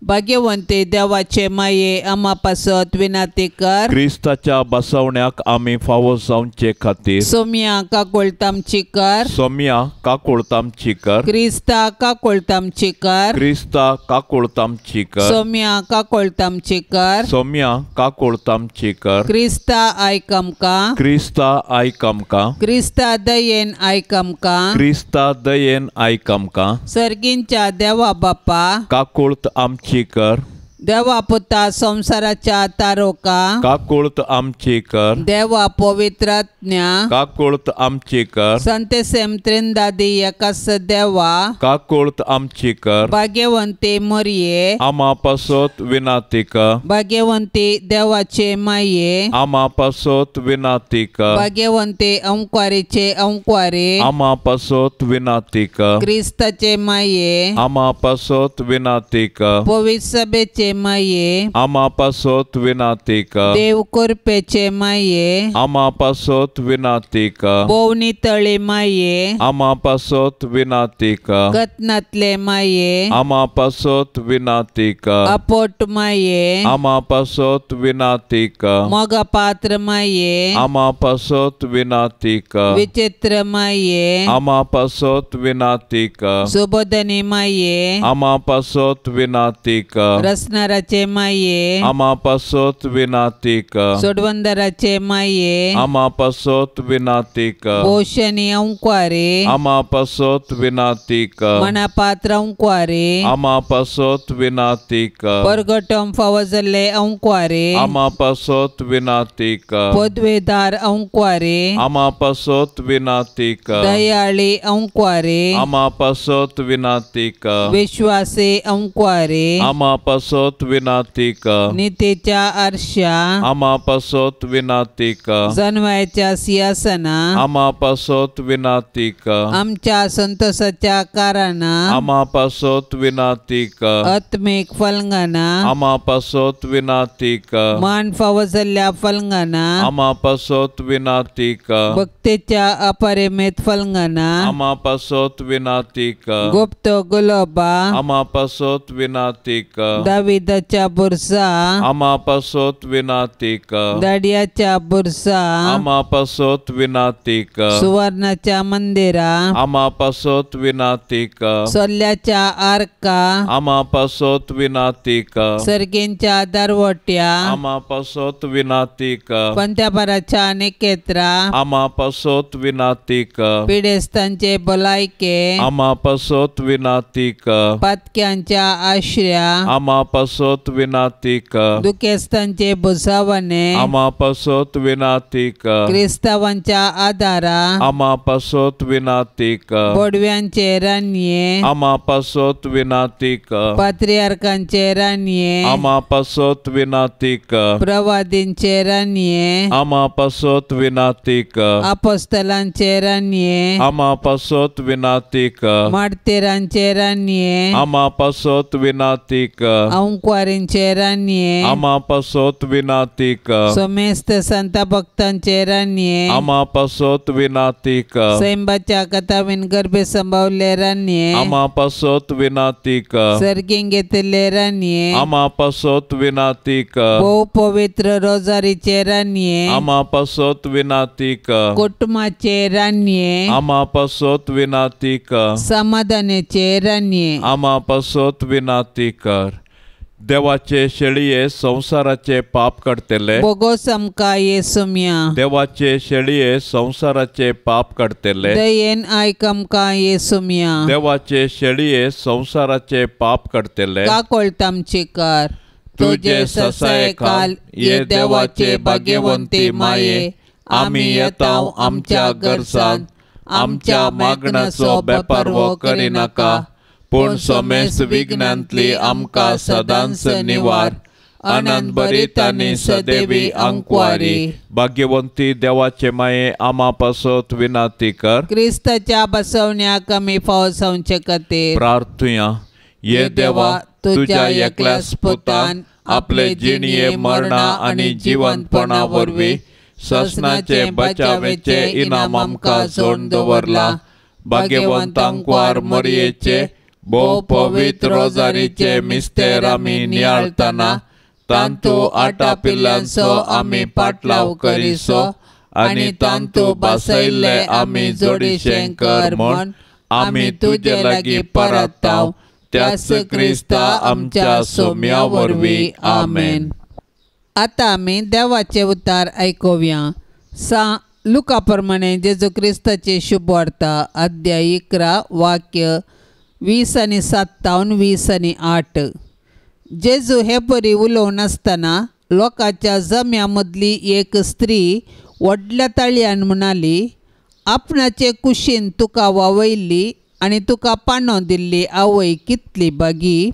भाग्यवंते देवाचे माये आम्हा पासत विनंती कर क्रिस्ताच्या बसवण्याक आमी फावो जावचे खातीर सोम्या काकुळतामची कर. सोम्या काकुळतामची कर. क्रिस्ता काकुळतामची कर. क्रिस्ता काकुळतामची कर. सोम्या काकुळतामची कर. सोम्या काकुळतामची कर. क्रिस्ता आयक आमकां. क्रिस्ता आयक आमकां. क्रिस्ता दयेन आयक आमकां. क्रिस्ता दयेन आयक आमकां. सर्गींच्या देवा बापा काकुळत आमची कर. देवा पुता संसाराच्या तारोका काकुळत आमची कर. देवा पवित्रात्म्या काकुळत आमची कर. संते सेम त्रिंदादी एकाच देवा काकुळत आमची कर. भाग्यवंते मरिये आमा पासत विनाती कर. भाग्यवंते देवाचे माये आमा पासत विनाती कर. भाग्यवंते अंकुवारीचे अंकुवारे आमा पासत विनाती कर. क्रिस्ताचे माये आमा पासत विनाती कर. पवित्र सभेचे माये आमा पासोत विनाती कर देव कृपेचे माये आमा पासोत विनाती कर बोवनी तळी माये आमा पासोत विनाती कर कतनातले माये आमा पासोत विनाती कर अपोट माये आमा पासोत विनाती कर मोगा पात्र माये आमा पासोत विनाती कर विचित्र माये आमा पासोत विनाती कर सुबोधनी माये आमा पासोत विनाती कर रसनाराचे माये आमा पासोत विनाती कर सोडवंदराचे माये आमा पासोत विनाती कर पोषणी अंक्वारे आमा पासोत विनाती कर मनापात्र अंक्वारे आमा पासोत विनाती कर परगटम फवजले अंक्वारे आमा पासोत विनाती कर पदवेदार अंक्वारे आमा पासोत विनाती कर दयाळी अंक्वारे आमा पासोत विनाती कर विश्वासे अंक्वारे आमा पासोत विनाती कर नीतीच्या आरशा आमा पासोत विनाती कर जन्मायच्या सिंहासना आमा पासोत विनाती कर आमच्या संतोषाच्या कारणा आमा पासोत विनाती कर आत्मिक फलंगाना आमा पासोत विनाती कर मान फवजल्या फलंगाना आमा पासोत विनाती कर भक्तीच्या अपरिमित फलंगाना आमा पासोत विनाती कर गुप्त गुलाबा आमा पासोत विनाती कर दाविदाच्या बुरसा आमा पासोत विनाती कर दाडियाच्या बुरसा आमा पासोत विनाती कर सुवर्णाच्या मंदिरा आमा पासोत विनाती कर सोल्याच्या आर्का आमा पासोत विनाती कर सर्गींच्या दरवट्या आमा पासोत विनाती कर पंथ्याभराच्या निकेत्रा आमा पासोत विनाती कर पिडेस्तांचे भलायके आमा पासोत विनाती कर पातक्यांच्या आश्रया आमा पासोत विनाती कर दुखेस्तांचे बुसावणे आमा पासोत विनाती कर क्रिस्तावांच्या आधारा आमा पासोत विनाती कर बोडव्यांचे रान्ये आमा पासोत विनाती कर पात्रियार्कांचे रान्ये आमा पासोत विनाती कर प्रवादींचे रान्ये आमा पासोत विनाती कर अपोस्तलांचे रान्ये आमा पासोत विनाती कर मार्तिरांचे रान्ये आमा पासोत विनाती कर अंक्वारींचे रान्ये आमा पासोत विनाती कर सोमेस्त संत भक्तांचे रान्ये आमा पासोत विनाती कर सैंबाच्या कथावीन गर्भे संभावले रान्ये आमा पासोत विनाती कर सर्गीन घेतले रान्ये आमा पासोत विनाती कर बहु पवित्र रोजारीचे रान्ये आमा पासोत विनाती कर कुटुंबाचे रान्ये आमा पासोत विनाती कर समाधानाचे रान्ये आमा पासोत विनाती कर देवाचे शेळये संसाराचे पाप काडतले बोगो समका येसुम्या देवाचे शेळये संसाराचे पाप काडतले दयेन आयकमका येसुम्या देवाचे शेळये संसाराचे पाप काडतले का कोळतामची कार तुझे ससाय काल ये देवाचे भाग्यवंती माये आम्ही येताव आमच्या गरजान आमच्या मागणाचो बेपारवो करिनाका पूण सोमेस विघ्नांतली आमकां सदांच निवार आनंद भरीत आनी सदैवी अंकवारी भाग्यवंती देवाचे माये आमा पासोत विनाती कर क्रिस्ताच्या बसवण्या कमी फावसावचे खातीर प्रार्थुया ये देवा तुझ्या एकल्याच पुतान आपले जिणये मरणा आनी जिवंतपणा वरवीं ससनाचे बचावेचे इनाम आमकां जोडून दवरला भाग्यवंतांक वार मरयेचे भोव पवित्र रोजारीचे मिस्तेर आमी नियाळतना तांतू आटा पिल्लांचो आमी पाटलाव करिसो आनी तांतू बसयल्ले आमी जोडिशें कर म्हूण आमी तुजे लागीं परताव त्याच क्रिस्ता आमच्या सोम्या वरवीं आमेन. आता आमी देवाचे उतार आयकुया. लुका प्रमाणे जेजू क्रिस्ताचे शुभ वार्ता अध्याय 11 वाक्य 20 आनी 57, 20 आनी 8. जेजू हे बरी उलोवन आसतना लोकांच्या जम्या मदली एक स्त्री व्हडल्या ताळयान म्हणाली, आपणाचे कुशीन तुका वावयल्ली आनी तुका पानो दिल्ली आवय कितली बागी.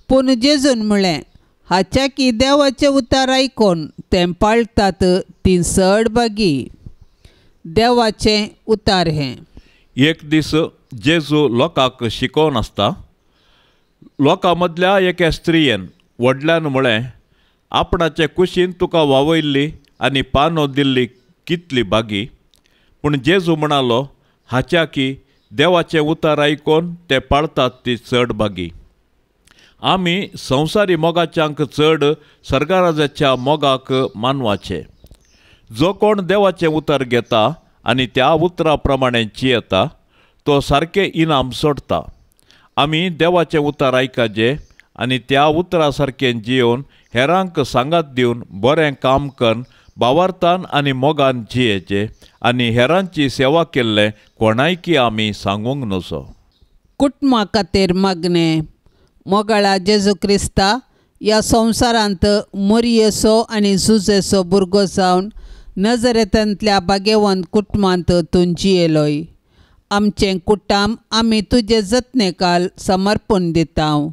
पूण जेजून म्हळें, हाच्या की देवाचे उतार आयकोन तें पाळटात ती चड बागी. देवाचे उतार हे. एक दीस जेजू लोकांक शिकोवन आसता. लोकां मदल्या एका स्त्रियेन व्हडल्यान म्हळें, आपणाचे कुशीन तुका वावयल्ली आनी पानो दिल्ली कितली बागी. पूण जेजू म्हणालो, हाच्या की देवाचें उतर आयकोन ते पाळतात ती चड बागी. आमी संवसारी मोगाच्यांक चड सर्गराजाच्या मोगाक मानवाचे. जो कोण देवाचें उतर घेता आनी त्या उतरा प्रमाणें जियेता तो सारकें इनाम सोडता. आमी देवाचें उतर आयकाचें आनी त्या उतरा सारकें जियोवन हेरांक सांगात दिवन बरें काम करून भावार्थान आनी मोगान जियेचें आनी हेरांची सेवा केल्लें कोणायकी आमी सांगूंक नजो. कुटुंबा खातीर मागणें. मोगाळा जेजू क्रिस्ता ह्या संवसारांत मोरयेचो आनी झुजेचो भुरगो जावन नजरेंतल्या भाग्यवंत कुटुंबांत तूं जियेलोय. आमचें कुटाम आमी तुजे जतनेकाल समर्पण दितांव.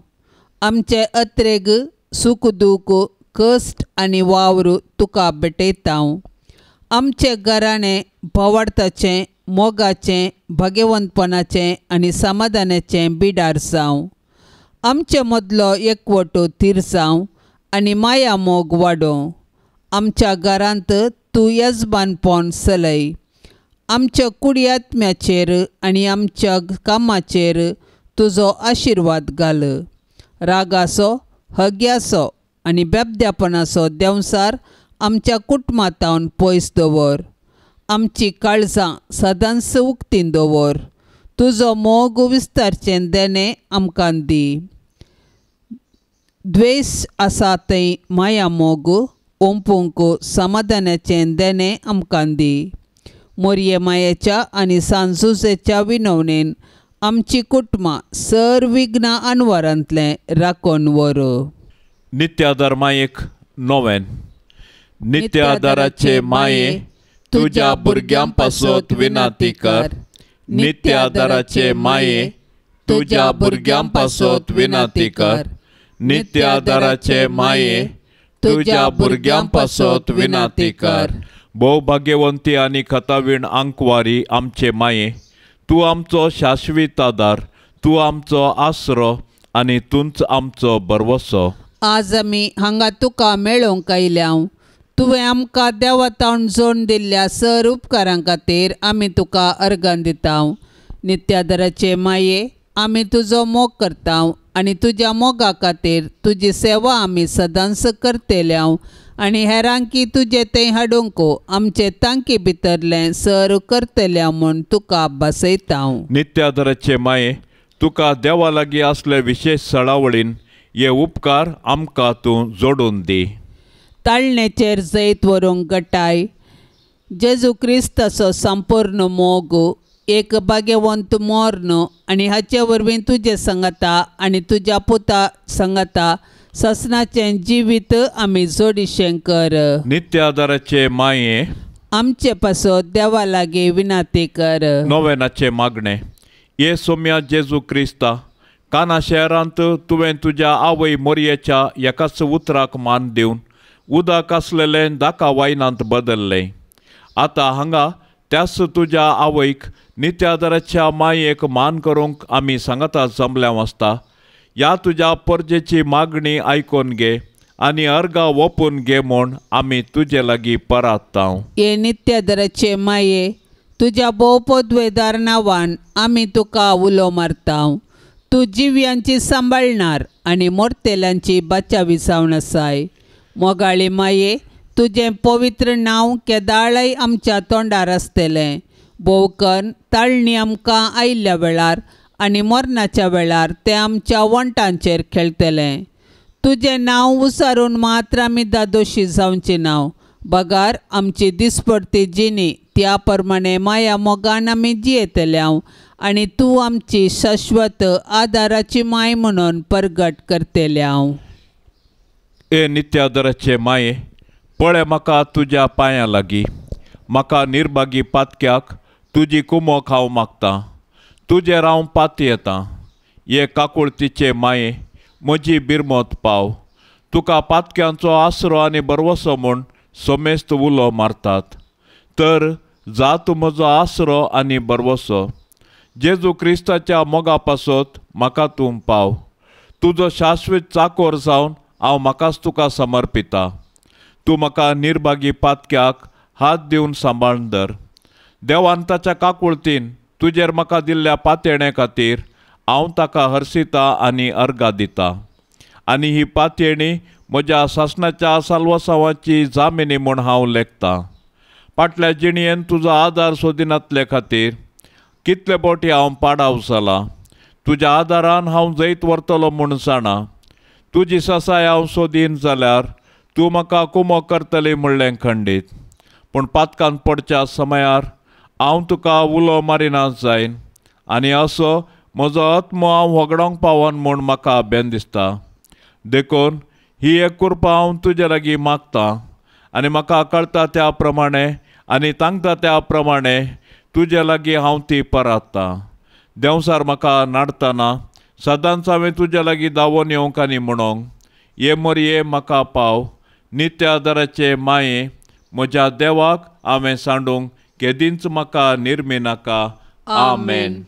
आमचे अत्रेग सूख दूख कश्ट आनी वावर तुका भेटयतांव. आमचें घराणें भवार्थाचें मोगाचें भाग्यवंतपणाचें आनी समाधानाचें बिडार जावं. आमचे मदलो एकवटो थीर जावं आनी माया मोग वाडोवं. आमच्या घरांत तूं येजबानपण चलय. आमच्या कुडियात्म्याचेर आनी आमच्या कामाचेर तुजो आशिर्वाद घाल. रागाचो हग्याचो आनी बेबद्यापणाचो देंवसार आमच्या कुटुंबांतावन पयस दवर. आमची काळजां सदांच उक्तीन दवर. तुजो मोग विस्तारचें देणें आमकां दी. द्वेश आसा थंय माया मोग ओंपूंक समाधानाचें देणें आमकां दी. मोरये मायेच्या आनी सांजुजेच्या विनवणेन आमची कुटुंबां सर विघ्नां आनवारांतलें राखून व्हर. नित्यादार मायेक नोवेन. नित्यादाराचे माये तुज्या भुरग्यां पासत विनाती कर. नित्यादाराचे माये तुज्या भुरग्यां पासत विनाती कर. नित्यादाराचे माये तुज्या भुरग्यां पासत विनाती कर. भोव भाग्यवंती आनी खतावीण आंकवारी आमचे माये, तूं आमचो शाश्वीत आदार, तूं आमचो आसरो आनी तूंच आमचो बरवसो. आज आमी हांगा तुका मेळोवंक आयल्याव. तुवें आमकां देवातावन जोड दिल्ल्या सर उपकारां खातीर आमी तुका अर्गां दितांव. नित्यादाराचे माये, आमी तुजो मोग करतांव आनी तुज्या मोगा खातीर तुजी सेवा आमी सदांच करतेल्याव आनी हेरांकी तुजे थंय हाडूंक आमचे तांकी भितरलें सर करतल्या म्हूण तुका बसयतांव. नित्यादाराचे माये, तुका देवा लागीं असले विशेष सळावळीन हे उपकार आमकां तूं जोडून दी. ताळणेचेर जैत व्हरूंक घटाय. जेजू क्रिस्ताचो संपूर्ण मोग एक भाग्यवंत मोर्न आनी हाचे वरवीं तुजे संगता आनी तुज्या पुता संगता ससनाचें जिवीत आमी जोडिशें कर. नित्यादाराचे माये, आमचे पासत देवा लागीं विनाती कर. नोवेनाचे मागणे. ये सोम्या जेजू क्रिस्ता, काना शहरांत तुवें तुज्या आवय मोरयेच्या एकाच उतराक मान दिवन उदक आसलेलें दाका वायनांत बदल्लें. आतां हांगा त्याच तुज्या आवयक नित्यादाराच्या मायेक मान करूंक आमी सांगता जमल्या आसता. ह्या तुज्या परजेची मागणी आयकोन घे आनी अर्गां ओपून घे म्हूण आमी तुजे लागीं परात्तांव. हे नित्यादाराचे माये, तुज्या भोवपदवेदार नांवान आमी तुका उलो मारतांव. तूं जिव्यांची सांबाळणार आनी मोरतेल्यांची बाचावी जावन आसाय. मोगाळी माये, तुजें पवित्र नांव केदाळय आमच्या तोंडार आसतलें. भोवकन ताळणी आमकां आयिल्ल्या वेळार आनी मरणाच्या वेळार तें आमच्या वंटांचेर खेळटलें. तुजें नांव उसारून मात्र आमी दादोशी जावचें नांव. बगार आमची दिसपडटी जिणी त्या प्रमाणें माया मोगान आमी जियेतल्याव आनी तूं आमची शाश्वत आदाराची माय म्हणून परगट करतल्याव. ए नित्यादाराचे माये, पळय म्हाका तुज्या पांयां लागीं. म्हाका निर्भागी पातक्याक तुजी कुमो खावं मागता. तुजेर हांव पात येतां. हे काकुळतीचे माये, म्हजी बिरमत पाव. तुका पातक्यांचो आसरो आनी बरवसो म्हूण सोमेस्त उलो मारतात. तर जा तूं म्हजो आसरो आनी बरवसो. जेजू क्रिस्ताच्या मोगा पासत म्हाका तूं पाव. तुजो शाश्वीत चाकोर जावन हांव म्हाकाच तुका समर्पिता। तूं म्हाका निर्भागी पातक्याक हात दिवन सांबाळून धर। देवान ताच्या काकुळतीन तुजेर म्हाका दिल्ल्या पातयेणे खातीर हांव ताका हरसिता आनी अर्गां दिता। आनी ही पातयेणी म्हज्या सासणाच्या साल्वसांवाची जामिनी म्हूण हांव लेखतां। फाटल्या जिणयेन तुजो आदार सोदिनातले खातीर कितले फावटी हांव पाडाव जाला। तुज्या आदारान हांव जैत व्हरतलो म्हूण जाणा। तुजी ससाय हांव सोदीन जाल्यार तूं म्हाका कुमो करतली म्हणलें खंडीत। पूण पातकांत पडच्या समयार हांव तुका उलो मारिना जायन आनी असो म्हजो आत्मो हांव वगडोंक पावन म्हूण म्हाका भेन दिसता। देखून ही एक कृपा हांव तुजे लागीं मागतां आनी म्हाका कळटा त्या प्रमाणे आनी तांकता त्या प्रमाणे तुजे लागीं हांव ती परात्तां। देंवसार म्हाका नाडटना सदांच हांवें तुजे लागीं धांवून येवंक आनी म्हणोंक ये मोरये म्हाका पाव। नित्य आदाराचे माये म्हज्या देवाक हांवें सांडूंक केदींच म्हाका निर्मी नाका। आमेन।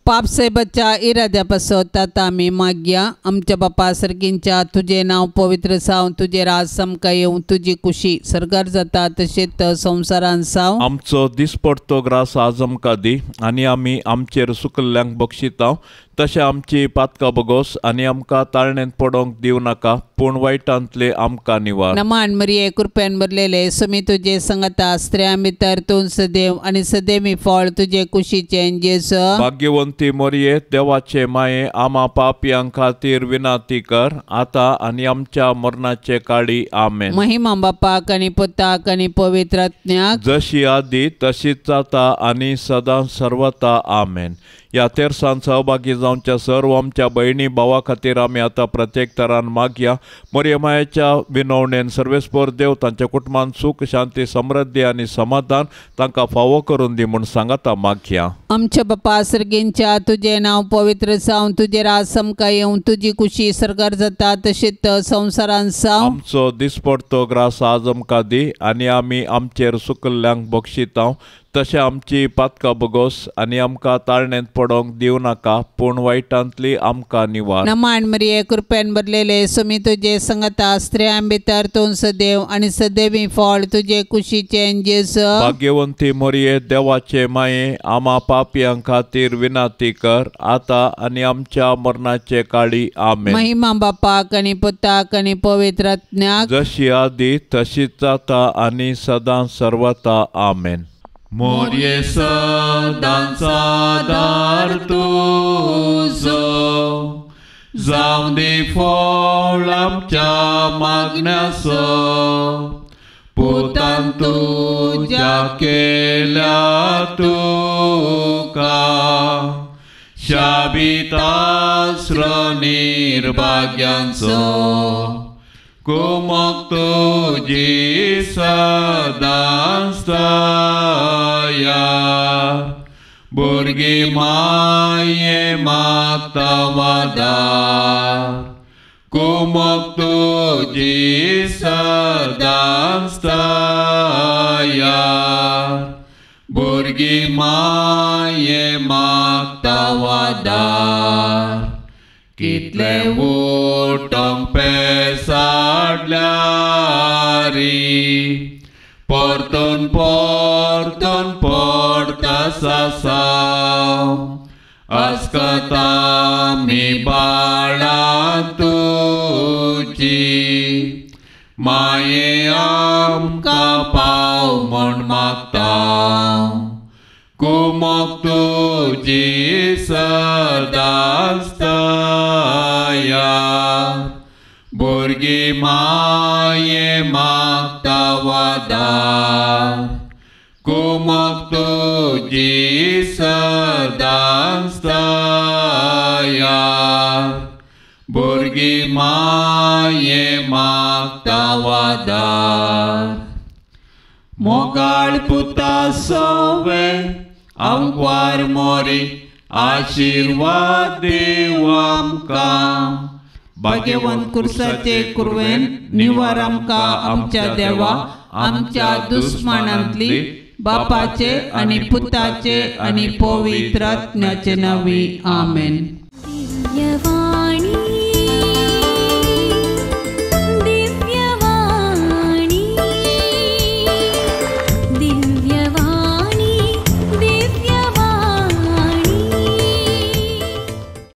पाप से बच्चा इराद्यापासत आता आमी मागया। आमच्या बापा सर्गींच्या तुझे नाव पवित्र साव, तुझे राज समका येवं, तुझी कुशी सरकार जाता तशेंच संवसारान साव। आमचो दिसपडतो ग्रास आज आमकां दी आनी आमी आमचेर सुकल्ल्यांक बक्षिता तशें आमची पातकां बगोस आनी आमकां ताळणेंत पडोंक दिवं नाका पूण वायटांतले आमकां निवार। नमान मरिये कृपेन भरलेले समी तुजे संगता स्त्रियां भितर तूं सदैव आनी सदैवी फळ तुजे कुशीचे जेजू। भाग्यवंती मोरये देवाचे माये आमा पापयां खातीर विनाती कर आता आनी आमच्या मरणाचे काळी। आमेन। महिमा बापाक आनी पुताक आनी पवित्र आत्म्याक जशी आदी तशीच जाता आनी सदां सर्वता। आमेन। ह्या तेर्सान सहभागी जावच्या सर्व आमच्या भयणी भावा खातीर आमी आतां प्रत्येक तरान मागया। मोरयेमायेच्या विनवणेन सर्वेस्पर देव तांच्या कुटुंबान सुख शांती समृद्धी आनी समाधान तांकां फावो करून दी म्हूण सांगाता मागया। आमच्या बापा सर्गींच्या तुझे नाव पवित्र साव, तुझे राज समका येवं, तुझी कुशी सरकार जाता तशेंच संवसारान साव। आमचो दिसपडतो ग्रास आज आमकां दी आनी आमी आमचेर सुकल्ल्यांक बक्षिता तशें आमची पातकां बगोस आनी आमकां ताळणेंत पडोंक दिवं नाका पूण वायटांतली आमकां निवार। नमान मरिये कृपेन भरलेले समी तुजे संगता स्त्रियां भितर तूं सदैव आनी सदैवी फळ तुजे कुशीचे जेजू। भाग्यवंती मोरये देवाचे माये आमा पापयां खातीर विनाती कर आता आनी आमच्या मरणाचे काळी। आमेन। महिमा बापाक आनी पुताक आनी पवित्र आत्म्याक जशी आदी तशीच जाता आनी सदां सर्वता। आमेन। मोरये सदांचा आदार तुजो जावं दे फळ आमच्या मागण्याचो पुतान तुज्या केल्या तुका शाबितास्र निर्भाग्यांचो कुमक तुजी सदां दया भुरगी माये मागता वादार कुमक तुजी सदां दया भुरगी माये मागता वादार कितले उठोंक पेसाडल्यारी परतून परतून पडटा सासाव अस्कता मी बाळा तुजी माये आमकां पाव म्हण मागता कुमक तुजी सदां दया भुरगी माये मागता वादार कुमक तुजी सदां दया भुरगी माये मागता वादार मोगाळ पुता सोवे आमकां मोरी आशीर्वाद देव आमकां भाग्यवंत कुर्साचे कुरवेन निवार आमकां आमच्या देवा आमच्या दुस्मानांतली बापाचे आनी पुताचे आनी पवित्र आत्म्याचे नांवी। आमेन।